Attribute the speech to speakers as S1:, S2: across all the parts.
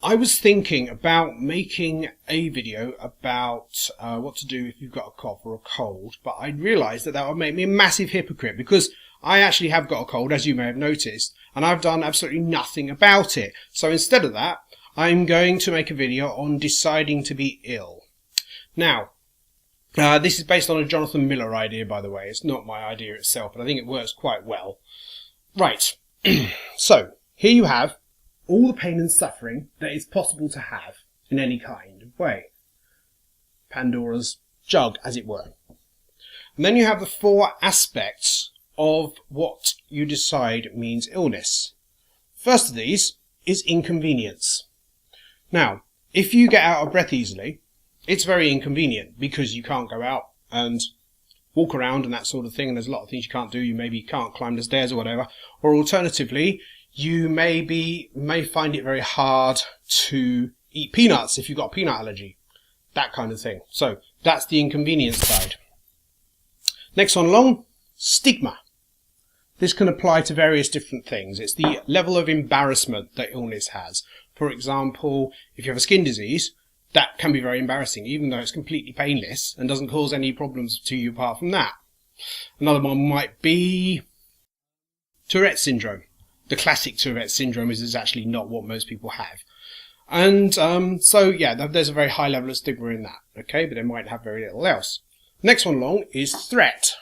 S1: I was thinking about making a video about what to do if you've got a cough or a cold, but I realised that that would make me a massive hypocrite because I actually have got a cold, as you may have noticed, and I've done absolutely nothing about it. So instead of that, I'm going to make a video on deciding to be ill. Now, this is based on a Jonathan Miller idea, by the way. It's not my idea itself, but I think it works quite well. Right, so here you have all the pain and suffering that is possible to have in any kind of way. Pandora's jug, as it were. And then you have the four aspects of what you decide means illness. First of these is inconvenience. Now, if you get out of breath easily, it's very inconvenient because you can't go out and walk around and that sort of thing, and there's a lot of things you can't do. You maybe can't climb the stairs or whatever. Or alternatively, you may find it very hard to eat peanuts if you've got a peanut allergy. That kind of thing. So that's the inconvenience side. Next one along, stigma. This can apply to various different things. It's the level of embarrassment that illness has. For example, if you have a skin disease, that can be very embarrassing, even though it's completely painless and doesn't cause any problems to you apart from that. Another one might be Tourette's syndrome. The classic Tourette's syndrome is actually not what most people have. And so, yeah, there's a very high level of stigma in that, okay, but they might have very little else. Next one along is threat.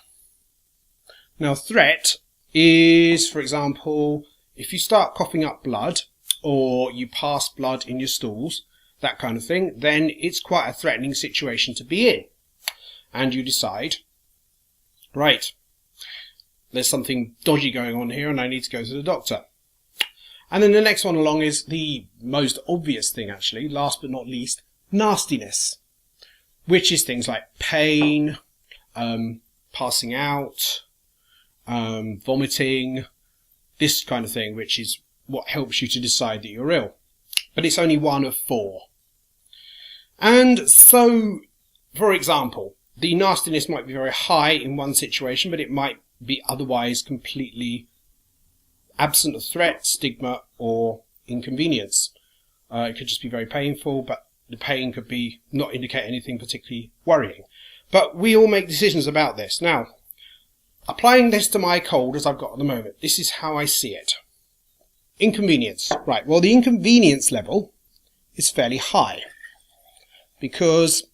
S1: Now, threat is, for example, if you start coughing up blood or you pass blood in your stools, that kind of thing, then it's quite a threatening situation to be in. And you decide, right, there's something dodgy going on here and I need to go to the doctor. And then the next one along is the most obvious thing, actually, last but not least, nastiness, which is things like pain, passing out, vomiting, this kind of thing, which is what helps you to decide that you're ill. But it's only one of four. And so, for example, the nastiness might be very high in one situation, but it might be otherwise completely absent of threat, stigma, or inconvenience. It could just be very painful, but the pain could be not indicate anything particularly worrying. But we all make decisions about this. Now, applying this to my cold as I've got at the moment, this is how I see it. Inconvenience. Right, well, the inconvenience level is fairly high because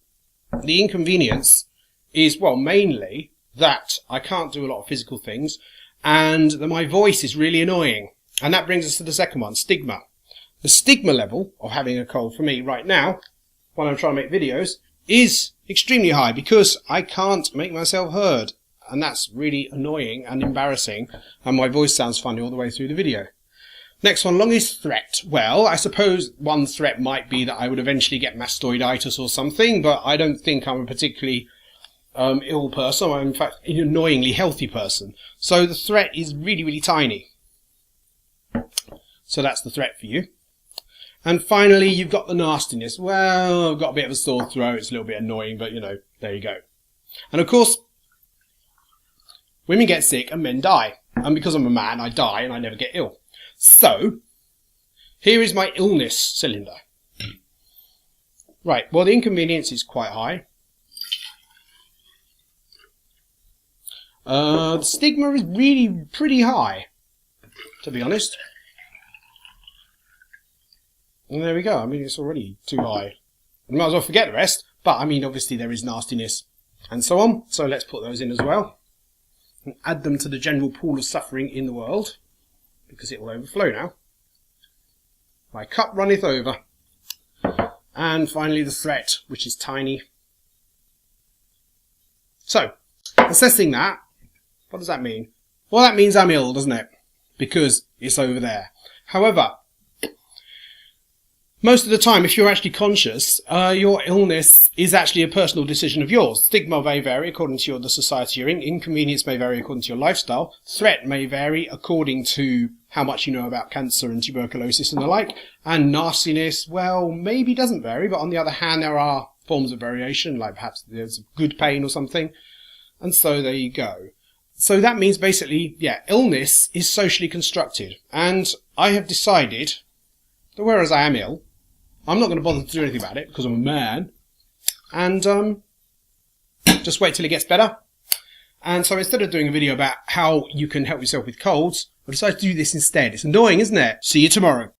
S1: the inconvenience is, well, mainly that I can't do a lot of physical things and that my voice is really annoying. And that brings us to the second one, stigma. The stigma level of having a cold for me right now, when I'm trying to make videos, is extremely high because I can't make myself heard. And that's really annoying and embarrassing, and my voice sounds funny all the way through the video. Next one along is threat. Well, I suppose one threat might be that I would eventually get mastoiditis or something, but I don't think I'm a particularly ill person. I'm in fact an annoyingly healthy person. So the threat is really, really tiny. So that's the threat for you. And finally, you've got the nastiness. Well, I've got a bit of a sore throat. It's a little bit annoying, but you know, there you go. And of course, women get sick and men die. And because I'm a man, I die and I never get ill. So, here is my illness cylinder. Right, well, the inconvenience is quite high. The stigma is really pretty high, to be honest. And there we go. I mean, it's already too high. I might as well forget the rest. But, I mean, obviously there is nastiness and so on. So let's put those in as well. And add them to the general pool of suffering in the world, because it will overflow now. My cup runneth over. And finally the threat, which is tiny. So, assessing that, what does that mean? Well, that means I'm ill, doesn't it? Because it's over there. However, most of the time, if you're actually conscious, your illness is actually a personal decision of yours. Stigma may vary according to the society you're in. Inconvenience may vary according to your lifestyle. Threat may vary according to how much you know about cancer and tuberculosis and the like. And nastiness, well, maybe doesn't vary, but on the other hand, there are forms of variation, like perhaps there's good pain or something. And so there you go. So that means basically, yeah, illness is socially constructed. And I have decided that whereas I am ill, I'm not going to bother to do anything about it because I'm a man. And just wait till it gets better. And so instead of doing a video about how you can help yourself with colds, I decided to do this instead. It's annoying, isn't it? See you tomorrow.